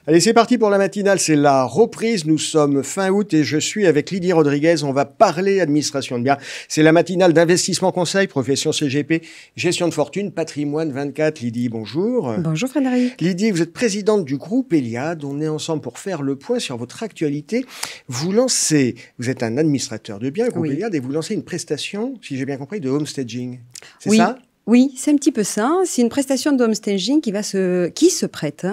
Allez, c'est parti pour la matinale, c'est la reprise. Nous sommes fin août et je suis avec Lydie Rodriguez. On va parler administration de biens. C'est la matinale d'investissement conseil, profession CGP, gestion de fortune, patrimoine 24. Lydie, bonjour. Bonjour Frédéric. Lydie, vous êtes présidente du groupe Eliade. On est ensemble pour faire le point sur votre actualité. Vous êtes un administrateur de biens, groupe Eliade, et vous lancez une prestation, si j'ai bien compris, de homestaging. C'est ça ? Oui, c'est un petit peu ça. C'est une prestation de homestaging qui se prête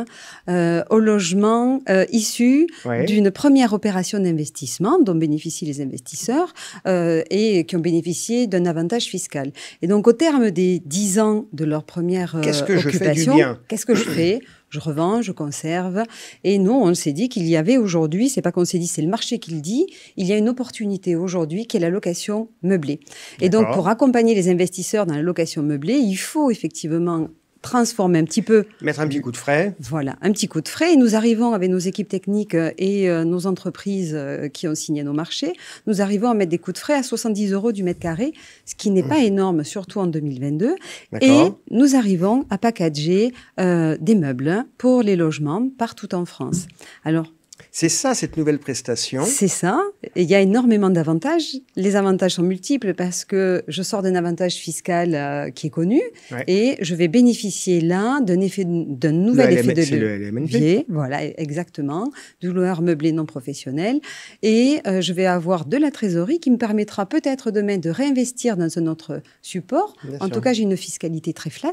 au logement issu d'une première opération d'investissement dont bénéficient les investisseurs et qui ont bénéficié d'un avantage fiscal. Et donc, au terme des 10 ans de leur première occupation, qu'est-ce que je fais ? Je revends, je conserve. Et nous, on s'est dit qu'il y avait aujourd'hui, c'est pas qu'on s'est dit, c'est le marché qui le dit, il y a une opportunité aujourd'hui qui est la location meublée. Et donc, pour accompagner les investisseurs dans la location meublée, il faut effectivement transformer un petit peu. Mettre un petit coup de frais. Voilà, un petit coup de frais. Et nous arrivons avec nos équipes techniques et nos entreprises qui ont signé nos marchés, nous arrivons à mettre des coups de frais à 70 € du mètre carré, ce qui n'est pas énorme, surtout en 2022. Et nous arrivons à packager des meubles pour les logements partout en France. Alors, c'est ça, cette nouvelle prestation. C'est ça. Et il y a énormément d'avantages. Les avantages sont multiples parce que je sors d'un avantage fiscal qui est connu et je vais bénéficier là d'un nouvel effet de levier. Voilà, exactement. Du loueur meublé non professionnel. Et je vais avoir de la trésorerie qui me permettra peut-être demain de réinvestir dans un autre support. En tout cas, j'ai une fiscalité très flat.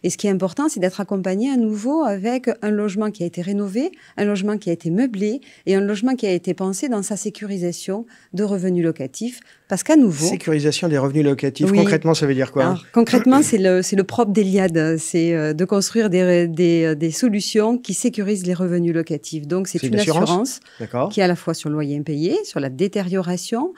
Et ce qui est important, c'est d'être accompagné à nouveau avec un logement qui a été rénové, un logement qui a été meublé, et un logement qui a été pensé dans sa sécurisation de revenus locatifs. Parce qu'à nouveau... Sécurisation des revenus locatifs, concrètement, ça veut dire quoi? Alors, concrètement, c'est le propre d'Eliade, c'est de construire des solutions qui sécurisent les revenus locatifs. Donc, c'est une assurance qui est à la fois sur le loyer impayé, sur la détérioration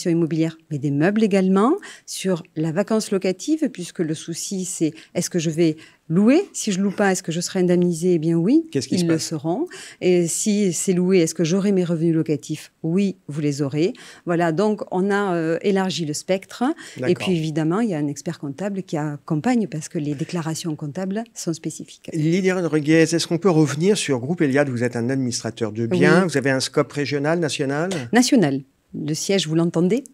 immobilière, mais des meubles également, sur la vacance locative, puisque le souci, c'est est-ce que je vais louer? Si je loue pas, est-ce que je serai indemnisé? Eh bien oui, ils le seront. Et si c'est loué, est-ce que j'aurai mes revenus locatifs? Oui, vous les aurez. Voilà, donc on a élargi le spectre. Et puis évidemment, il y a un expert comptable qui accompagne parce que les déclarations comptables sont spécifiques. Lydie Rodriguez, est-ce qu'on peut revenir sur Groupe Eliade? Vous êtes un administrateur de biens, vous avez un scope régional, national? National. Le siège, vous l'entendez,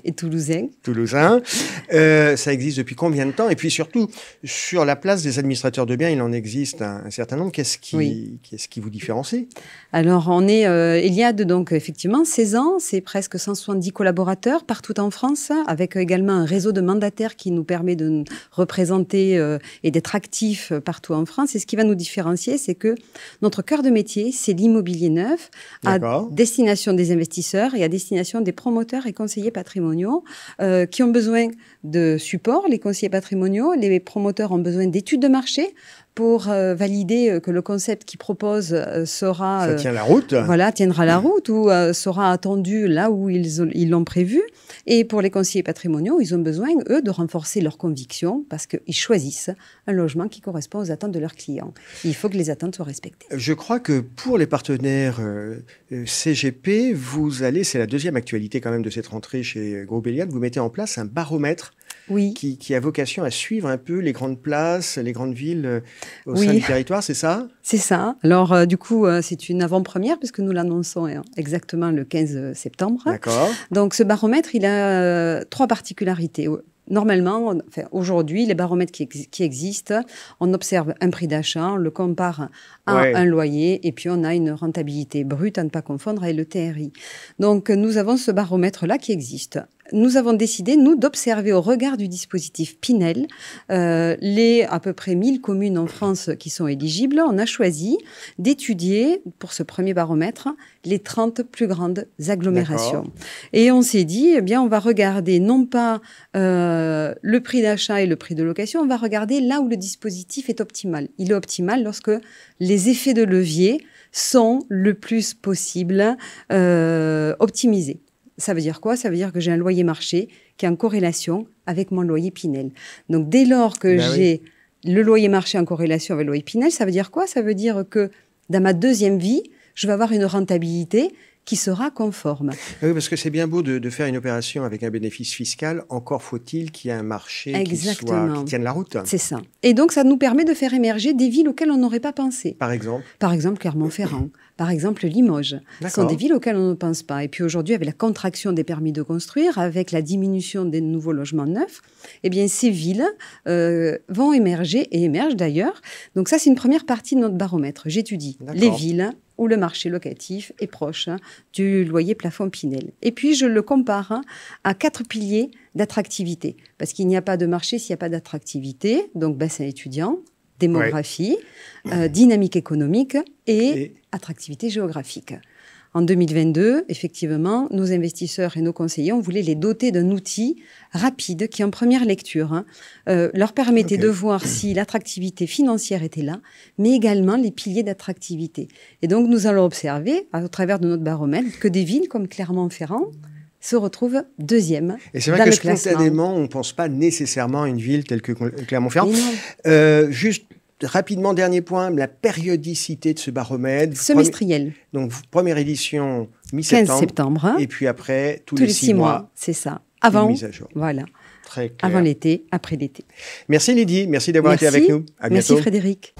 est toulousain. Toulousain. Ça existe depuis combien de temps? Et puis surtout, sur la place des administrateurs de biens, il en existe un certain nombre. Qu'est-ce qui vous différencie? Alors, on est Eliade, donc effectivement, 16 ans, c'est presque 170 collaborateurs partout en France, avec également un réseau de mandataires qui nous permet de représenter et d'être actifs partout en France. Et ce qui va nous différencier, c'est que notre cœur de métier, c'est l'immobilier neuf à destination des investisseurs et à destination des promoteurs et conseillers patrimoniaux qui ont besoin de support. Les conseillers patrimoniaux, les promoteurs ont besoin d'études de marché pour valider que le concept qu'ils proposent sera... Ça tient la route. Voilà, tiendra la route ou sera attendu là où ils l'ont prévu. Et pour les conseillers patrimoniaux, ils ont besoin, eux, de renforcer leurs convictions parce qu'ils choisissent un logement qui correspond aux attentes de leurs clients. Il faut que les attentes soient respectées. Je crois que pour les partenaires CGP, c'est la deuxième actualité quand même de cette rentrée chez Groupe Eliade, vous mettez en place un baromètre qui a vocation à suivre un peu les grandes places, les grandes villes au sein du territoire, c'est ça? C'est ça. Alors, du coup, c'est une avant-première puisque nous l'annonçons exactement le 15 septembre. D'accord. Donc, ce baromètre, il a 3 particularités. Normalement, aujourd'hui, les baromètres qui existent, on observe un prix d'achat, on le compare à un loyer, et puis on a une rentabilité brute à ne pas confondre avec le TRI. Donc, nous avons ce baromètre-là qui existe. Nous avons décidé, nous, d'observer au regard du dispositif Pinel les à peu près 1000 communes en France qui sont éligibles. On a choisi d'étudier, pour ce premier baromètre, les 30 plus grandes agglomérations. Et on s'est dit, eh bien, on va regarder non pas le prix d'achat et le prix de location, on va regarder là où le dispositif est optimal. Il est optimal lorsque les effets de levier sont le plus possible optimisés. Ça veut dire quoi? Ça veut dire que j'ai un loyer marché qui est en corrélation avec mon loyer Pinel. Donc, dès lors que j'ai le loyer marché en corrélation avec le loyer Pinel, ça veut dire quoi? Ça veut dire que dans ma deuxième vie, je vais avoir une rentabilité qui sera conforme. Oui, parce que c'est bien beau de faire une opération avec un bénéfice fiscal, encore faut-il qu'il y ait un marché qui tienne la route. C'est ça. Et donc, ça nous permet de faire émerger des villes auxquelles on n'aurait pas pensé. Par exemple? Par exemple, Clermont-Ferrand. Par exemple, Limoges. Ce sont des villes auxquelles on ne pense pas. Et puis aujourd'hui, avec la contraction des permis de construire, avec la diminution des nouveaux logements neufs, eh bien, ces villes vont émerger et émergent d'ailleurs. Donc ça, c'est une première partie de notre baromètre. J'étudie les villes où le marché locatif est proche du loyer plafond Pinel. Et puis, je le compare à 4 piliers d'attractivité. Parce qu'il n'y a pas de marché s'il n'y a pas d'attractivité. Donc, bassin étudiant, démographie, dynamique économique et attractivité géographique. En 2022, effectivement, nos investisseurs et nos conseillers, on voulait les doter d'un outil rapide qui, en première lecture, leur permettait de voir si l'attractivité financière était là, mais également les piliers d'attractivité. Et donc, nous allons observer, à travers de notre baromètre, que des villes comme Clermont-Ferrand se retrouvent deuxième. Et c'est vrai que spontanément, on ne pense pas nécessairement à une ville telle que Clermont-Ferrand. Juste rapidement, dernier point, la périodicité de ce baromètre. Semestriel. Donc, première édition, mi-septembre. 15 septembre. Et puis après, tous les 6 mois. C'est ça. Avant, mise à jour. Voilà. Très clair. Avant l'été, après l'été. Merci Lydie, merci d'avoir été avec nous. À bientôt. Merci Frédéric.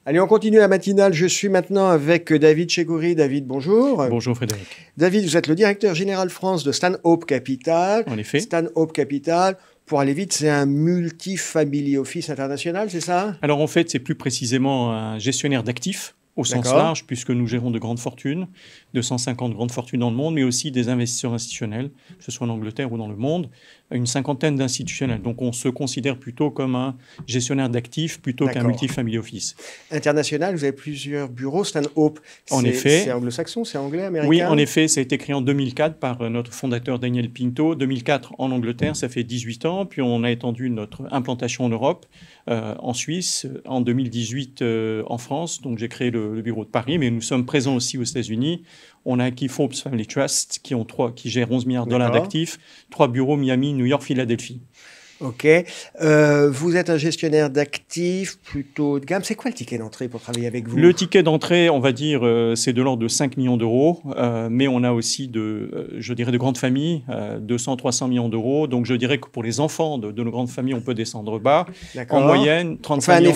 Allez, on continue la matinale. Je suis maintenant avec David Chegouri. David, bonjour. Bonjour Frédéric. David, vous êtes le directeur général France de Stanhope Capital. En effet. Stanhope Capital, pour aller vite, c'est un multi-family office international, c'est ça? Alors en fait, c'est plus précisément un gestionnaire d'actifs au sens large, puisque nous gérons de grandes fortunes, 250 grandes fortunes dans le monde, mais aussi des investisseurs institutionnels, que ce soit en Angleterre ou dans le monde, une cinquantaine d'institutionnels. Donc on se considère plutôt comme un gestionnaire d'actifs plutôt qu'un multi-family office. International, vous avez plusieurs bureaux. Stanhope, c'est anglo-saxon, c'est anglais, américain? Oui, en effet, ça a été créé en 2004 par notre fondateur Daniel Pinto. 2004 en Angleterre, ça fait 18 ans, puis on a étendu notre implantation en Europe, en Suisse, en 2018 en France. Donc j'ai créé le bureau de Paris, mais nous sommes présents aussi aux États-Unis. On a acquis Forbes Family Trust, qui gère 11 milliards de dollars d'actifs, 3 bureaux Miami, New York, Philadelphie. OK. Vous êtes un gestionnaire d'actifs plutôt de gamme. C'est quoi le ticket d'entrée pour travailler avec vous? Le ticket d'entrée, on va dire, c'est de l'ordre de 5 millions d'euros. Mais on a aussi de grandes familles, 200, 300 millions d'euros. Donc, je dirais que pour les enfants de nos grandes familles, on peut descendre bas. En moyenne, 35 millions.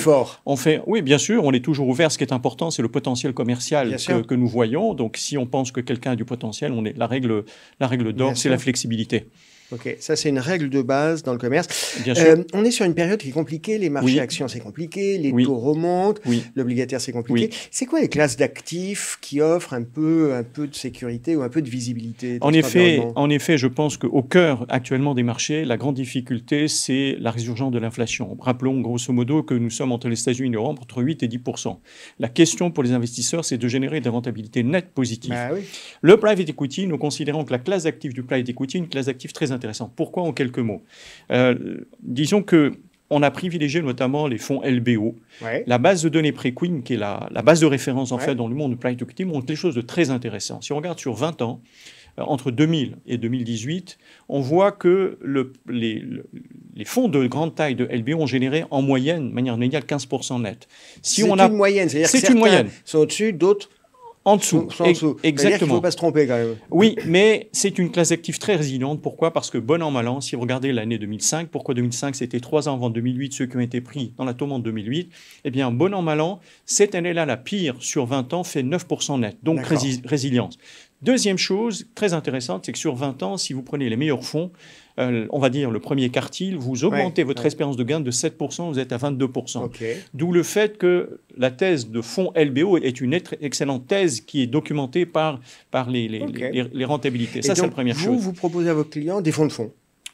On fait un effort. Oui, bien sûr, on est toujours ouvert. Ce qui est important, c'est le potentiel commercial que nous voyons. Donc, si on pense que quelqu'un a du potentiel, la règle d'or, c'est la flexibilité. OK, ça c'est une règle de base dans le commerce. Bien sûr. On est sur une période qui est compliquée, les marchés actions c'est compliqué, les taux remontent, l'obligataire c'est compliqué. C'est quoi les classes d'actifs qui offrent un peu de sécurité ou un peu de visibilité? En effet, je pense qu'au cœur actuellement des marchés, la grande difficulté c'est la résurgence de l'inflation. Rappelons grosso modo que nous sommes entre les États-Unis et l'Europe entre 8 et 10%. La question pour les investisseurs c'est de générer des rentabilités nettes positives. Le private equity, nous considérons que la classe d'actifs du private equity est une classe d'actifs très intéressant. Pourquoi en quelques mots? Disons qu'on a privilégié notamment les fonds LBO. La base de données Preqin, qui est la base de référence en fait dans le monde du private equity, montre des choses de très intéressantes. Si on regarde sur 20 ans, entre 2000 et 2018, on voit que les fonds de grande taille de LBO ont généré en moyenne, de manière mondiale, 15% net. C'est une moyenne, c'est-à-dire que certains sont au-dessus, d'autres en dessous. Exactement. Il ne faut pas se tromper quand même. Oui, mais c'est une classe d'actifs très résiliente. Pourquoi? Parce que bon an, mal an, si vous regardez l'année 2005, pourquoi 2005? C'était 3 ans avant 2008, ceux qui ont été pris dans la tourmente 2008. Eh bien, bon an, mal an, cette année-là, la pire sur 20 ans fait 9% net. Donc, résilience. Deuxième chose très intéressante, c'est que sur 20 ans, si vous prenez les meilleurs fonds, on va dire le premier quartile, vous augmentez votre espérance de gain de 7%, vous êtes à 22%. D'où le fait que la thèse de fonds LBO est une excellente thèse qui est documentée par les rentabilités. Ça, c'est la première chose. Vous proposez à vos clients des fonds de fonds?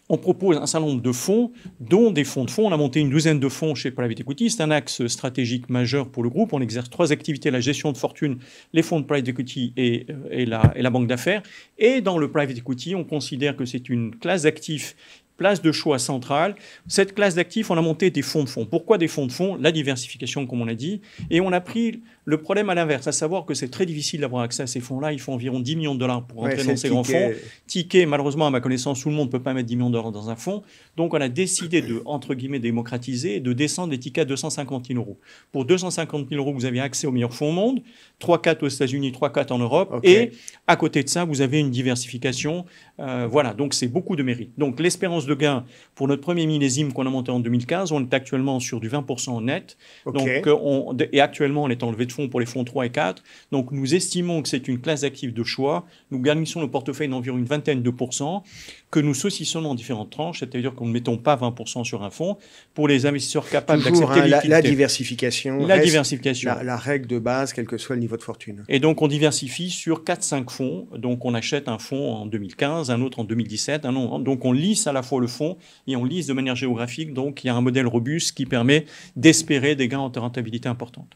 On propose un certain nombre de fonds, dont des fonds de fonds. On a monté une douzaine de fonds chez Private Equity. C'est un axe stratégique majeur pour le groupe. On exerce 3 activités, la gestion de fortune, les fonds de Private Equity et la banque d'affaires. Et dans le Private Equity, on considère que c'est une classe d'actifs place de choix centrale. Cette classe d'actifs, on a monté des fonds de fonds. Pourquoi des fonds de fonds? La diversification, comme on l'a dit. Et on a pris le problème à l'inverse, à savoir que c'est très difficile d'avoir accès à ces fonds-là. Il faut environ 10 millions de dollars pour entrer dans ces grands fonds. Ticket, malheureusement, à ma connaissance, tout le monde ne peut pas mettre 10 millions de dollars dans un fonds. Donc, on a décidé de, entre guillemets, démocratiser et de descendre les tickets à 250 000 euros. Pour 250 000 euros, vous avez accès aux meilleurs fonds au monde, 3-4 aux États-Unis, 3-4 en Europe. Okay. Et à côté de ça, vous avez une diversification. Voilà, donc c'est beaucoup de mérite. Donc, l'espérance de gain pour notre premier millésime qu'on a monté en 2015, on est actuellement sur du 20% net. Okay. Donc, et actuellement, on est en levée de fonds pour les fonds 3 et 4. Donc, nous estimons que c'est une classe d'actifs de choix. Nous garnissons le portefeuille d'environ une vingtaine de pourcents que nous saucissons en différentes tranches, c'est-à-dire qu'on ne mettons pas 20% sur un fonds pour les investisseurs capables d'accepter la diversification. La diversification. La règle de base, quel que soit le niveau de fortune. Et donc, on diversifie sur 4-5 fonds. Donc, on achète un fonds en 2015, un autre en 2017, un autre. Donc, on lisse à la fois le fonds et on lisse de manière géographique. Donc, il y a un modèle robuste qui permet d'espérer des gains en rentabilité importantes.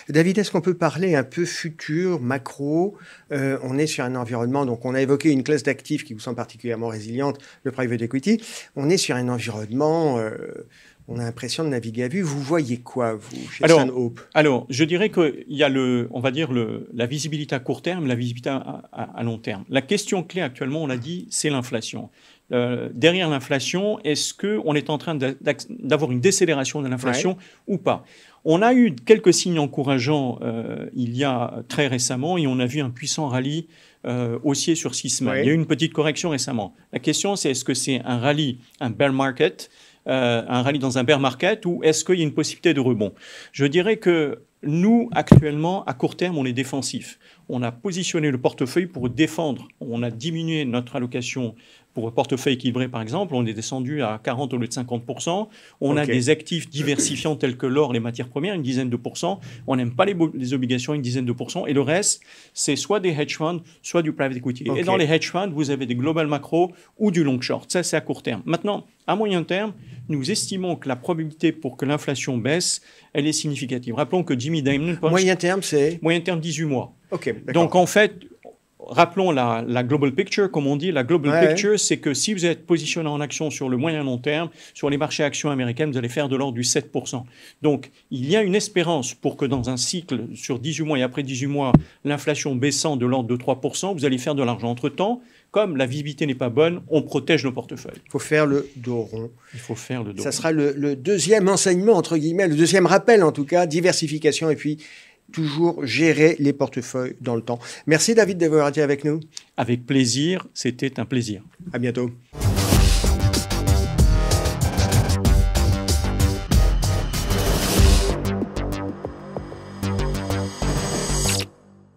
David, est-ce qu'on peut parler un peu futur, macro? On est sur un environnement, donc on a évoqué une classe d'actifs qui vous semble particulièrement résiliente, le private equity. On est sur un environnement, on a l'impression de naviguer à vue. Vous voyez quoi, vous, chez Stanhope? Alors, je dirais qu'il y a on va dire la visibilité à court terme, la visibilité à long terme. La question clé actuellement, on l'a dit, c'est l'inflation. Derrière l'inflation, est-ce qu'on est en train d'avoir une décélération de l'inflation ou pas? On a eu quelques signes encourageants il y a très récemment et on a vu un puissant rallye haussier sur 6 semaines. Il y a eu une petite correction récemment. La question, c'est est-ce que c'est un rallye, un bear market, un rallye dans un bear market ou est-ce qu'il y a une possibilité de rebond? Je dirais que nous, actuellement, à court terme, on est défensif. On a positionné le portefeuille pour défendre. On a diminué notre allocation pour un portefeuille équilibré, par exemple. On est descendu à 40 au lieu de 50%. On a des actifs diversifiants tels que l'or, les matières premières, une dizaine de pourcents. On n'aime pas les obligations, une dizaine de pourcents. Et le reste, c'est soit des hedge funds, soit du private equity. Et dans les hedge funds, vous avez des global macro ou du long short. Ça, c'est à court terme. Maintenant, à moyen terme, nous estimons que la probabilité pour que l'inflation baisse, elle est significative. Rappelons que Jimmy Dimon... Moyen terme, c'est... Moyen terme, 18 mois. OK, donc, en fait, rappelons la global picture, comme on dit. La global picture, c'est que si vous êtes positionné en action sur le moyen long terme, sur les marchés actions américains, vous allez faire de l'ordre du 7%. Donc, il y a une espérance pour que dans un cycle sur 18 mois et après 18 mois, l'inflation baissant de l'ordre de 3%, vous allez faire de l'argent. Entre-temps, comme la visibilité n'est pas bonne, on protège nos portefeuilles. Il faut faire le dos rond. Il faut faire le dos rond. Ça sera le deuxième enseignement, entre guillemets, le deuxième rappel en tout cas, diversification et puis toujours gérer les portefeuilles dans le temps. Merci David d'avoir été avec nous. Avec plaisir, c'était un plaisir. À bientôt.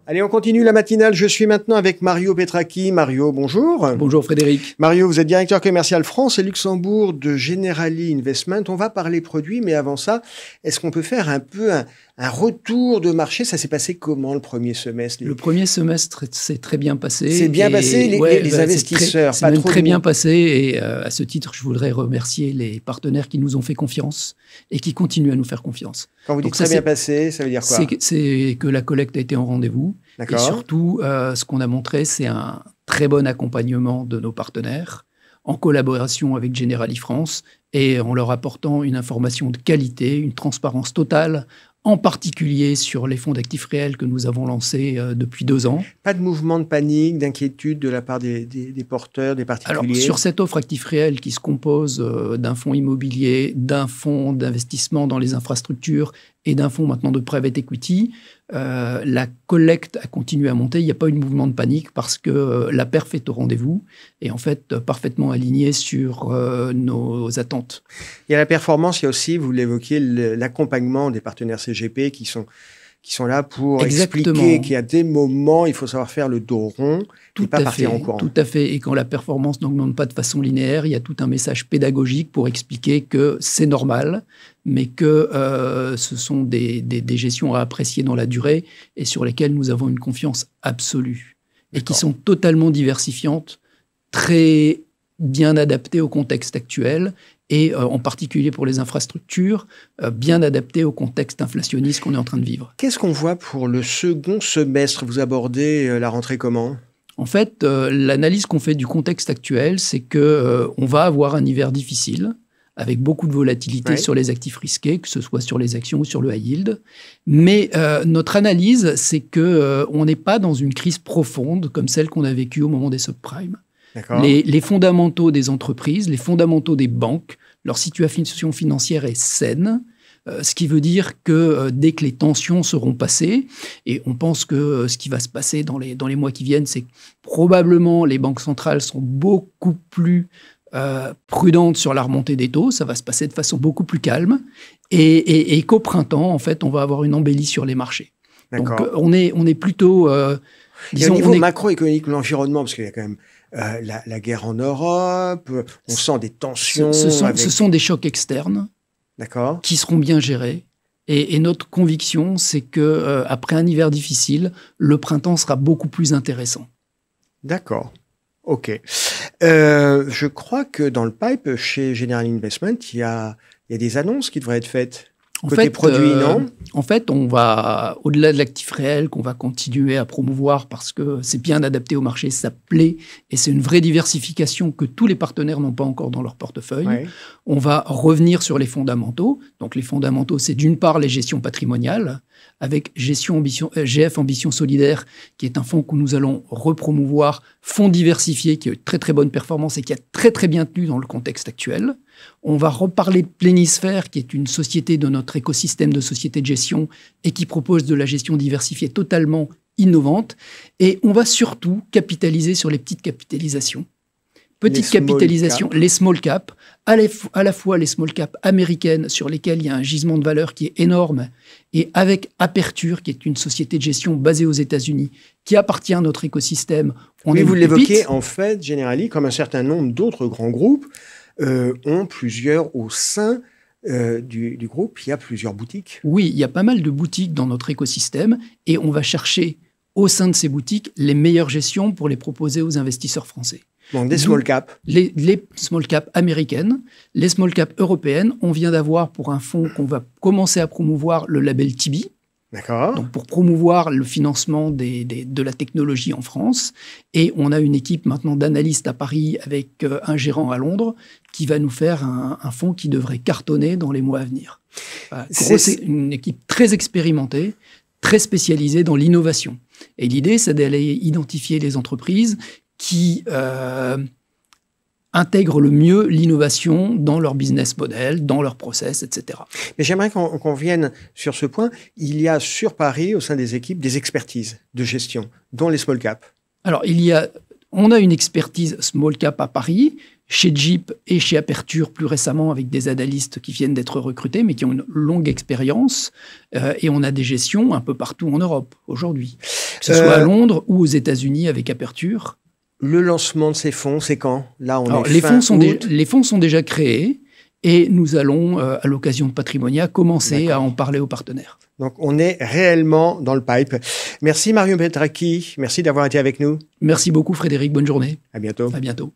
Allez, on continue la matinale. Je suis maintenant avec Mario Petracchi. Mario, bonjour. Bonjour Frédéric. Mario, vous êtes directeur commercial France et Luxembourg de Generali Investment. On va parler produits, mais avant ça, est-ce qu'on peut faire un peu un retour de marché? Ça s'est passé comment le premier semestre? Le premier semestre s'est très bien passé. C'est bien passé, les investisseurs. C'est même très bien passé et à ce titre, je voudrais remercier les partenaires qui nous ont fait confiance et qui continuent à nous faire confiance. Quand vous dites très bien passé, ça veut dire quoi? C'est que la collecte a été en rendez-vous. Et surtout, ce qu'on a montré, c'est un très bon accompagnement de nos partenaires en collaboration avec Generali France et en leur apportant une information de qualité, une transparence totale, en particulier sur les fonds d'actifs réels que nous avons lancés depuis 2 ans. Pas de mouvement de panique, d'inquiétude de la part des porteurs, des particuliers? Alors, sur cette offre actifs réels qui se compose d'un fonds immobilier, d'un fonds d'investissement dans les infrastructures et d'un fonds maintenant de private equity, la collecte a continué à monter. Il n'y a pas eu de mouvement de panique parce que la perf est au rendez-vous et en fait parfaitement alignée sur nos attentes. Il y a la performance, il y a aussi, vous l'évoquiez, l'accompagnement des partenaires CGP qui sont là pour expliquer qu'il y a des moments, il faut savoir faire le dos rond et pas partir en courant. Tout à fait. Et quand la performance n'augmente pas de façon linéaire, il y a tout un message pédagogique pour expliquer que c'est normal, mais que ce sont des gestions à apprécier dans la durée et sur lesquelles nous avons une confiance absolue. Et qui sont totalement diversifiantes, très bien adaptées au contexte actuel et en particulier pour les infrastructures, bien adaptées au contexte inflationniste qu'on est en train de vivre. Qu'est-ce qu'on voit pour le second semestre? Vous abordez la rentrée comment? En fait, l'analyse qu'on fait du contexte actuel, c'est qu'on va avoir un hiver difficile, avec beaucoup de volatilité sur les actifs risqués, que ce soit sur les actions ou sur le high yield. Mais notre analyse, c'est qu'on n'est pas dans une crise profonde comme celle qu'on a vécue au moment des subprimes. Les fondamentaux des entreprises, les fondamentaux des banques, leur situation financière est saine. Ce qui veut dire que dès que les tensions seront passées, et on pense que ce qui va se passer dans les mois qui viennent, c'est que probablement les banques centrales sont beaucoup plus prudentes sur la remontée des taux, ça va se passer de façon beaucoup plus calme, et qu'au printemps, en fait, on va avoir une embellie sur les marchés. Donc on est plutôt... disons, au niveau macroéconomique, l'environnement, parce qu'il y a quand même la guerre en Europe, on sent des tensions... Ce sont des chocs externes qui seront bien gérés. Et notre conviction, c'est qu'après un hiver difficile, le printemps sera beaucoup plus intéressant. D'accord. OK. Je crois que dans le pipe, chez General Investment, il y a des annonces qui devraient être faites. Côté produit, non ? En fait, on va, au-delà de l'actif réel, qu'on va continuer à promouvoir parce que c'est bien adapté au marché, ça plaît, et c'est une vraie diversification que tous les partenaires n'ont pas encore dans leur portefeuille. On va revenir sur les fondamentaux. Donc, les fondamentaux, c'est d'une part les gestions patrimoniales, avec GF Ambition Solidaire, qui est un fonds que nous allons repromouvoir, fonds diversifié, qui a eu très très bonne performance et qui a très très bien tenu dans le contexte actuel. On va reparler de Plénisphère, qui est une société de notre écosystème de sociétés de gestion et qui propose de la gestion diversifiée totalement innovante. Et on va surtout capitaliser sur les petites capitalisations. Petite capitalisation, les small cap, à la fois les small cap américaines sur lesquelles il y a un gisement de valeur qui est énorme, et avec Aperture, qui est une société de gestion basée aux États-Unis, qui appartient à notre écosystème. Oui, vous l'évoquez, en fait, Generali, comme un certain nombre d'autres grands groupes, ont plusieurs au sein du groupe. Il y a plusieurs boutiques. Oui, il y a pas mal de boutiques dans notre écosystème, et on va chercher au sein de ces boutiques les meilleures gestions pour les proposer aux investisseurs français. Donc des small cap. Les small cap américaines, les small cap européennes, on vient d'avoir pour un fonds qu'on va commencer à promouvoir le label Tibi. D'accord. Donc pour promouvoir le financement de la technologie en France. Et on a une équipe maintenant d'analystes à Paris avec un gérant à Londres qui va nous faire un fonds qui devrait cartonner dans les mois à venir. C'est une équipe très expérimentée, très spécialisée dans l'innovation. Et l'idée, c'est d'aller identifier les entreprises qui intègrent le mieux l'innovation dans leur business model, dans leur process, etc. Mais j'aimerais qu'on revienne sur ce point. Il y a sur Paris, au sein des équipes, des expertises de gestion, dont les small cap. Alors, on a une expertise small cap à Paris, chez Jeep et chez Aperture plus récemment, avec des analystes qui viennent d'être recrutés, mais qui ont une longue expérience. Et on a des gestions un peu partout en Europe aujourd'hui, que ce soit à Londres ou aux États-Unis avec Aperture. Le lancement de ces fonds, c'est quand ? Là, les fonds sont déjà créés et nous allons, à l'occasion de Patrimonia, commencer à en parler aux partenaires. Donc, on est réellement dans le pipe. Merci Mario Petracchi. Merci d'avoir été avec nous. Merci beaucoup Frédéric. Bonne journée. À bientôt. À bientôt.